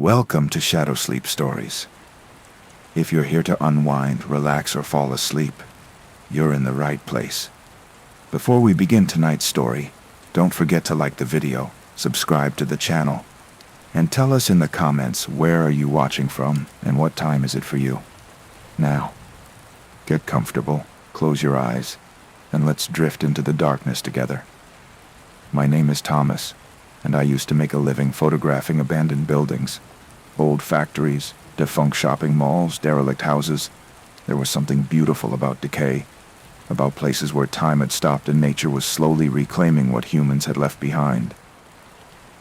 Welcome to ShadowSleep Stories. If you're here to unwind, relax, or fall asleep, you're in the right place. Before we begin tonight's story, don't forget to like the video, subscribe to the channel, and tell us in the comments where are you watching from and what time is it for you. Now, get comfortable, close your eyes, and let's drift into the darkness together. My name is Thomas, and I used to make a living photographing abandoned buildings, old factories, defunct shopping malls, derelict houses. There was something beautiful about decay, about places where time had stopped and nature was slowly reclaiming what humans had left behind.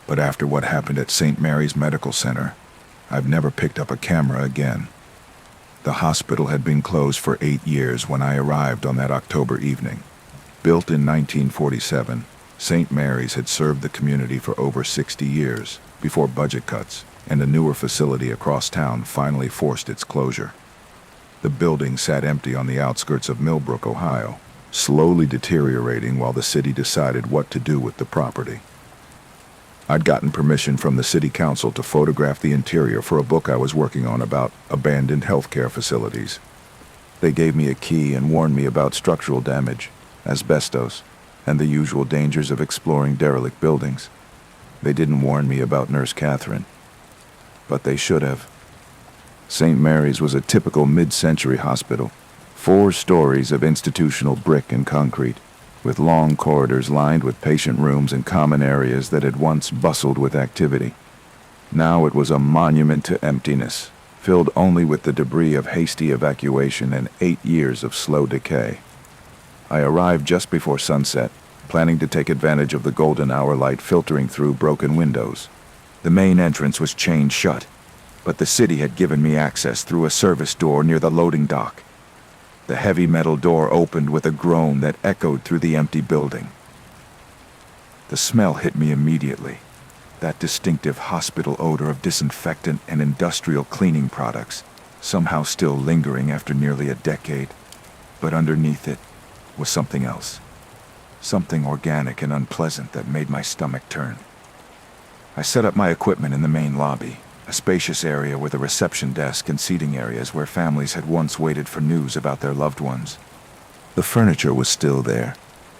But after what happened at St. Mary's Medical Center, I've never picked up a camera again. The hospital had been closed for 8 years when I arrived on that October evening. Built in 1947, St. Mary's had served the community for over 60 years before budget cuts and a newer facility across town finally forced its closure. The building sat empty on the outskirts of Millbrook, Ohio, slowly deteriorating while the city decided what to do with the property. I'd gotten permission from the city council to photograph the interior for a book I was working on about abandoned healthcare facilities. They gave me a key and warned me about structural damage, asbestos, and the usual dangers of exploring derelict buildings. They didn't warn me about Nurse Catherine, but they should have. St. Mary's was a typical mid-century hospital, 4 stories of institutional brick and concrete, with long corridors lined with patient rooms and common areas that had once bustled with activity. Now it was a monument to emptiness, filled only with the debris of hasty evacuation and 8 years of slow decay. I arrived just before sunset, planning to take advantage of the golden hour light filtering through broken windows. The main entrance was chained shut, but the city had given me access through a service door near the loading dock. The heavy metal door opened with a groan that echoed through the empty building. The smell hit me immediately, that distinctive hospital odor of disinfectant and industrial cleaning products, somehow still lingering after nearly a decade. But underneath it was something else, something organic and unpleasant that made my stomach turn. I set up my equipment in the main lobby, a spacious area with a reception desk and seating areas where families had once waited for news about their loved ones. The furniture was still there,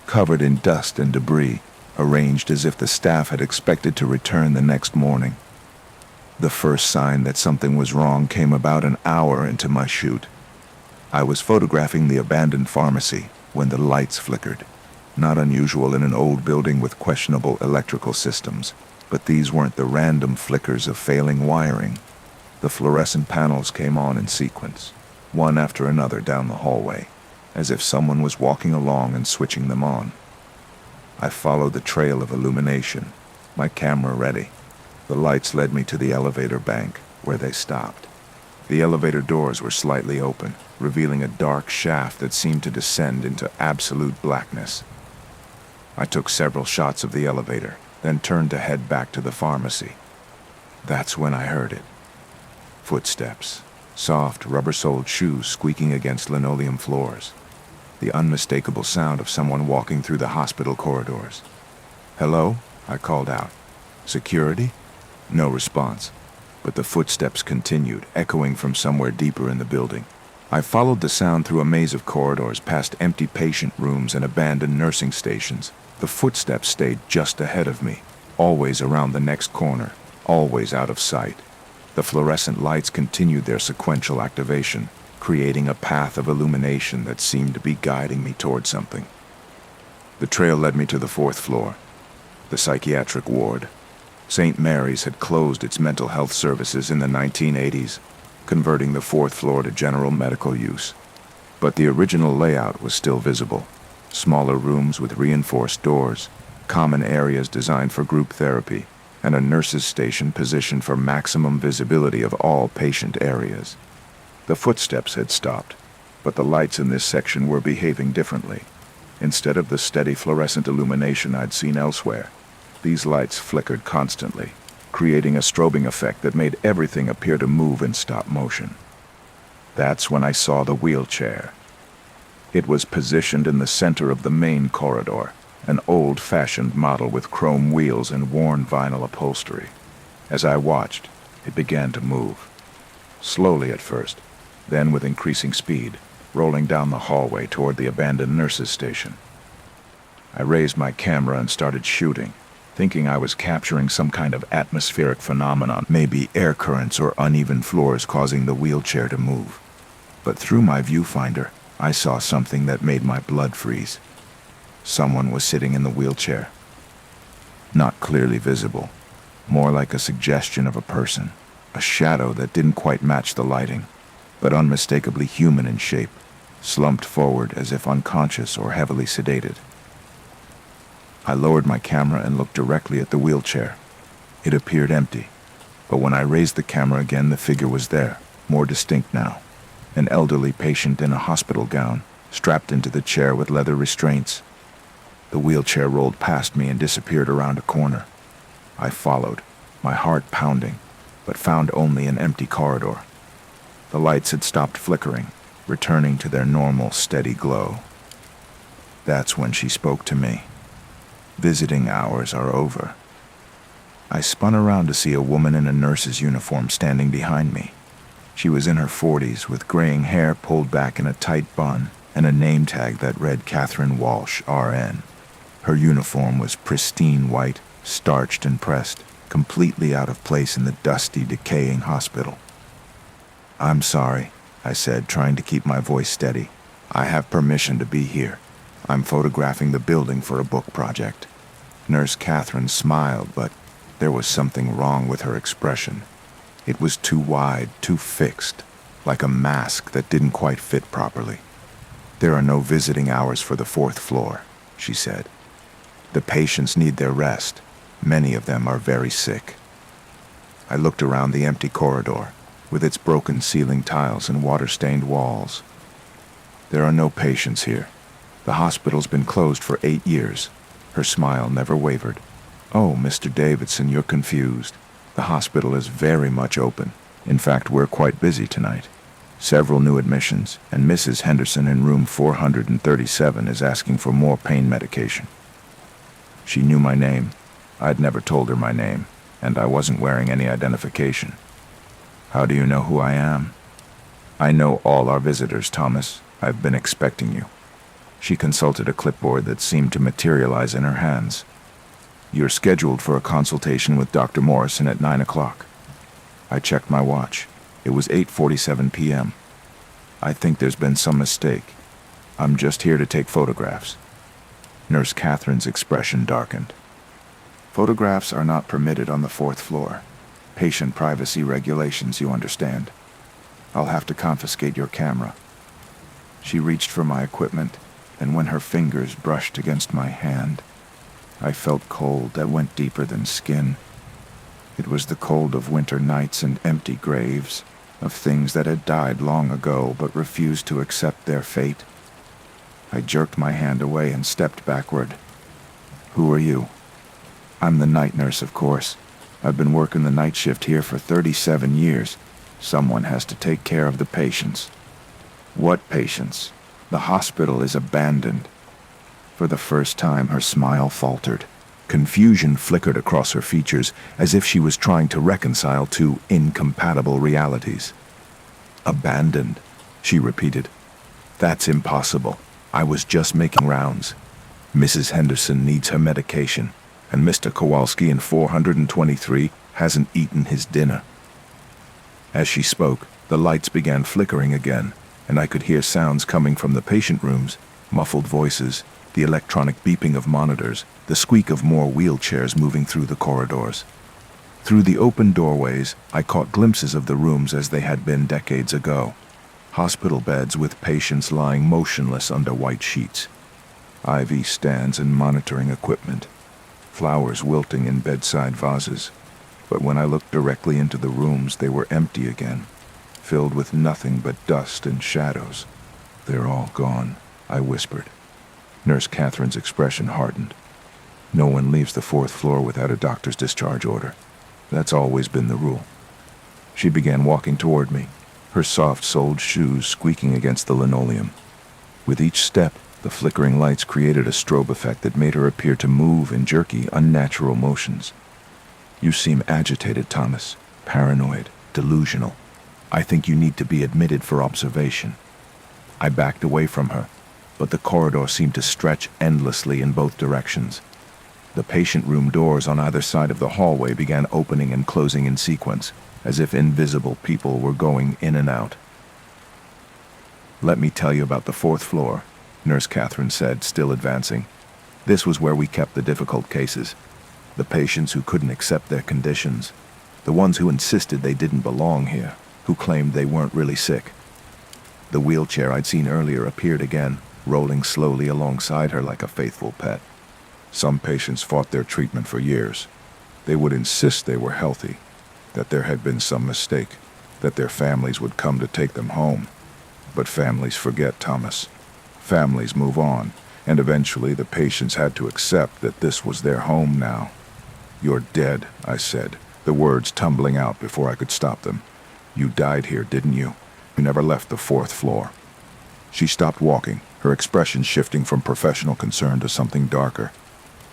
covered in dust and debris, arranged as if the staff had expected to return the next morning. The first sign that something was wrong came about an hour into my shoot. I was photographing the abandoned pharmacy when the lights flickered. Not unusual in an old building with questionable electrical systems, but these weren't the random flickers of failing wiring. The fluorescent panels came on in sequence, one after another down the hallway, as if someone was walking along and switching them on. I followed the trail of illumination, my camera ready. The lights led me to the elevator bank, where they stopped. The elevator doors were slightly open, revealing a dark shaft that seemed to descend into absolute blackness. I took several shots of the elevator, then turned to head back to the pharmacy. That's when I heard it. Footsteps, soft, rubber-soled shoes squeaking against linoleum floors. The unmistakable sound of someone walking through the hospital corridors. "Hello?" I called out. "Security?" No response, but the footsteps continued, echoing from somewhere deeper in the building. I followed the sound through a maze of corridors, past empty patient rooms and abandoned nursing stations. The footsteps stayed just ahead of me, always around the next corner, always out of sight. The fluorescent lights continued their sequential activation, creating a path of illumination that seemed to be guiding me toward something. The trail led me to the 4th floor, the psychiatric ward. St. Mary's had closed its mental health services in the 1980s, converting the 4th floor to general medical use. But the original layout was still visible. Smaller rooms with reinforced doors, common areas designed for group therapy, and a nurse's station positioned for maximum visibility of all patient areas. The footsteps had stopped, but the lights in this section were behaving differently. Instead of the steady fluorescent illumination I'd seen elsewhere, these lights flickered constantly, creating a strobing effect that made everything appear to move in stop motion. That's when I saw the wheelchair. It was positioned in the center of the main corridor, an old-fashioned model with chrome wheels and worn vinyl upholstery. As I watched, It began to move, slowly at first, then with increasing speed, rolling down the hallway toward the abandoned nurses' station. I raised my camera and started shooting, thinking I was capturing some kind of atmospheric phenomenon, maybe air currents or uneven floors causing the wheelchair to move. But through my viewfinder, I saw something that made my blood freeze. Someone was sitting in the wheelchair. Not clearly visible, more like a suggestion of a person, a shadow that didn't quite match the lighting, but unmistakably human in shape, slumped forward as if unconscious or heavily sedated. I lowered my camera and looked directly at the wheelchair. It appeared empty, but when I raised the camera again, the figure was there, more distinct now. An elderly patient in a hospital gown, strapped into the chair with leather restraints. The wheelchair rolled past me and disappeared around a corner. I followed, my heart pounding, but found only an empty corridor. The lights had stopped flickering, returning to their normal, steady glow. That's when she spoke to me. Visiting hours are over. I spun around to see a woman in a nurse's uniform standing behind me. She was in her 40s with graying hair pulled back in a tight bun and a name tag that read Catherine Walsh, RN. Her uniform was pristine white, starched and pressed, completely out of place in the dusty, decaying hospital. "I'm sorry," I said, trying to keep my voice steady. "I have permission to be here. I'm photographing the building for a book project." Nurse Catherine smiled, but there was something wrong with her expression. It was too wide, too fixed, like a mask that didn't quite fit properly. "There are no visiting hours for the 4th floor," she said. "The patients need their rest. Many of them are very sick." I looked around the empty corridor, with its broken ceiling tiles and water-stained walls. "There are no patients here. The hospital's been closed for 8 years. Her smile never wavered. "Oh, Mr. Davidson, you're confused. The hospital is very much open. In fact, we're quite busy tonight. Several new admissions, and Mrs. Henderson in room 437 is asking for more pain medication." She knew my name. I'd never told her my name, and I wasn't wearing any identification. "How do you know who I am?" "I know all our visitors, Thomas. I've been expecting you." She consulted a clipboard that seemed to materialize in her hands. "You're scheduled for a consultation with Dr. Morrison at 9 o'clock. I checked my watch. It was 8:47 p.m. "I think there's been some mistake. I'm just here to take photographs." Nurse Catherine's expression darkened. "Photographs are not permitted on the 4th floor. Patient privacy regulations, you understand. I'll have to confiscate your camera." She reached for my equipment, and when her fingers brushed against my hand, I felt cold that went deeper than skin. It was the cold of winter nights and empty graves, of things that had died long ago but refused to accept their fate. I jerked my hand away and stepped backward. "Who are you?" "I'm the night nurse, of course. I've been working the night shift here for 37 years. Someone has to take care of the patients." "What patients? The hospital is abandoned." For the first time, her smile faltered. Confusion flickered across her features, as if she was trying to reconcile two incompatible realities. "Abandoned," she repeated. "That's impossible. I was just making rounds. Mrs. Henderson needs her medication, and Mr. Kowalski in 423 hasn't eaten his dinner." As she spoke, the lights began flickering again, and I could hear sounds coming from the patient rooms, muffled voices, the electronic beeping of monitors, the squeak of more wheelchairs moving through the corridors. Through the open doorways, I caught glimpses of the rooms as they had been decades ago. Hospital beds with patients lying motionless under white sheets. IV stands and monitoring equipment. Flowers wilting in bedside vases. But when I looked directly into the rooms, they were empty again, filled with nothing but dust and shadows. "They're all gone," I whispered. Nurse Catherine's expression hardened. "No one leaves the 4th floor without a doctor's discharge order. That's always been the rule." She began walking toward me, her soft-soled shoes squeaking against the linoleum. With each step, the flickering lights created a strobe effect that made her appear to move in jerky, unnatural motions. "You seem agitated, Thomas. paranoid, delusional. I think you need to be admitted for observation." I backed away from her, but the corridor seemed to stretch endlessly in both directions. The patient room doors on either side of the hallway began opening and closing in sequence, as if invisible people were going in and out. "Let me tell you about the 4th floor," Nurse Catherine said, still advancing. "This was where we kept the difficult cases, the patients who couldn't accept their conditions, the ones who insisted they didn't belong here, who claimed they weren't really sick." The wheelchair I'd seen earlier appeared again, rolling slowly alongside her like a faithful pet. "Some patients fought their treatment for years. They would insist they were healthy, that there had been some mistake, that their families would come to take them home. But families forget, Thomas. Families move on, and eventually the patients had to accept that this was their home now. 'You're dead,' I said, the words tumbling out before I could stop them. 'You died here, didn't you? You never left the 4th floor.' She stopped walking, her expression shifting from professional concern to something darker.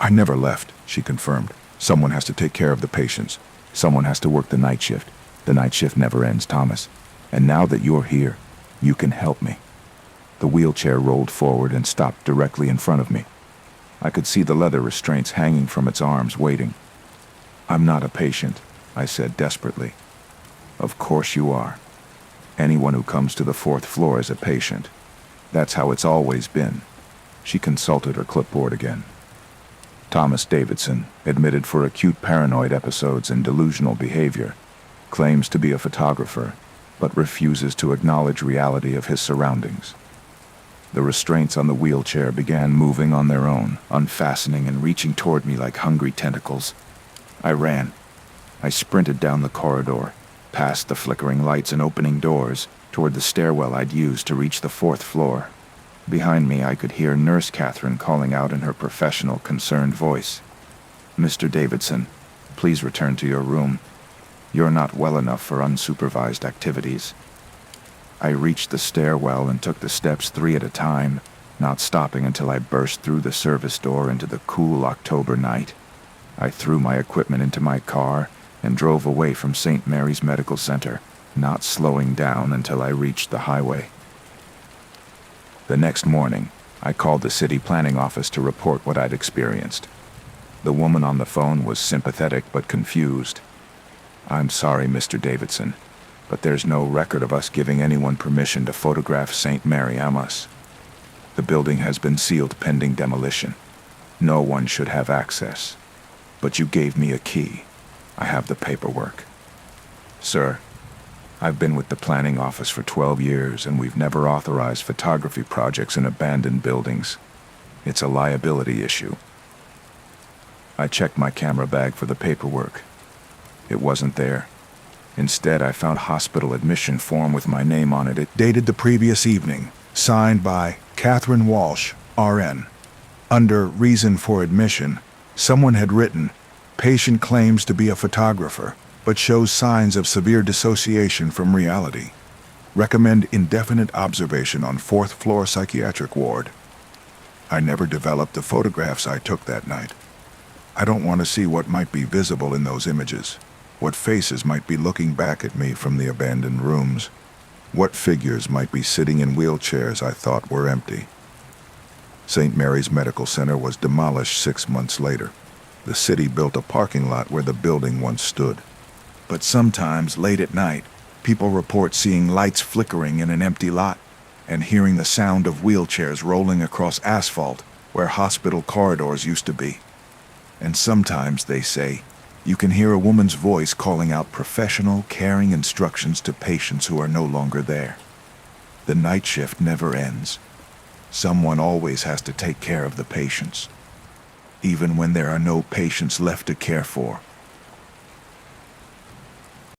"I never left," she confirmed. "Someone has to take care of the patients. Someone has to work the night shift. The night shift never ends, Thomas. And now that you're here, you can help me." The wheelchair rolled forward and stopped directly in front of me. I could see the leather restraints hanging from its arms, waiting. "I'm not a patient," I said desperately. "Of course you are. Anyone who comes to the 4th floor is a patient. That's how it's always been." She consulted her clipboard again. "Thomas Davidson, admitted for acute paranoid episodes and delusional behavior, claims to be a photographer, but refuses to acknowledge reality of his surroundings." The restraints on the wheelchair began moving on their own, unfastening and reaching toward me like hungry tentacles. I ran. I sprinted down the corridor, past the flickering lights and opening doors, toward the stairwell I'd used to reach the 4th floor. Behind me, I could hear Nurse Catherine calling out in her professional, concerned voice. "Mr. Davidson, please return to your room. You're not well enough for unsupervised activities." I reached the stairwell and took the steps 3 at a time, not stopping until I burst through the service door into the cool October night. I threw my equipment into my car and drove away from St. Mary's Medical Center, not slowing down until I reached the highway. The next morning, I called the city planning office to report what I'd experienced. The woman on the phone was sympathetic but confused. "I'm sorry, Mr. Davidson, but there's no record of us giving anyone permission to photograph St. Mary Amos. The building has been sealed pending demolition. No one should have access. But you gave me a key. I have the paperwork." "Sir, I've been with the planning office for 12 years and we've never authorized photography projects in abandoned buildings. It's a liability issue." I checked my camera bag for the paperwork. It wasn't there. Instead, I found hospital admission form with my name on it. It dated the previous evening, signed by Catherine Walsh, RN. Under reason for admission, someone had written, "Patient claims to be a photographer, but shows signs of severe dissociation from reality. Recommend indefinite observation on 4th floor psychiatric ward." I never developed the photographs I took that night. I don't want to see what might be visible in those images, what faces might be looking back at me from the abandoned rooms, what figures might be sitting in wheelchairs I thought were empty. St. Mary's Medical Center was demolished 6 months later. The city built a parking lot where the building once stood. But sometimes, late at night, people report seeing lights flickering in an empty lot and hearing the sound of wheelchairs rolling across asphalt where hospital corridors used to be. And sometimes, they say, you can hear a woman's voice calling out professional, caring instructions to patients who are no longer there. The night shift never ends. Someone always has to take care of the patients. Even when there are no patients left to care for,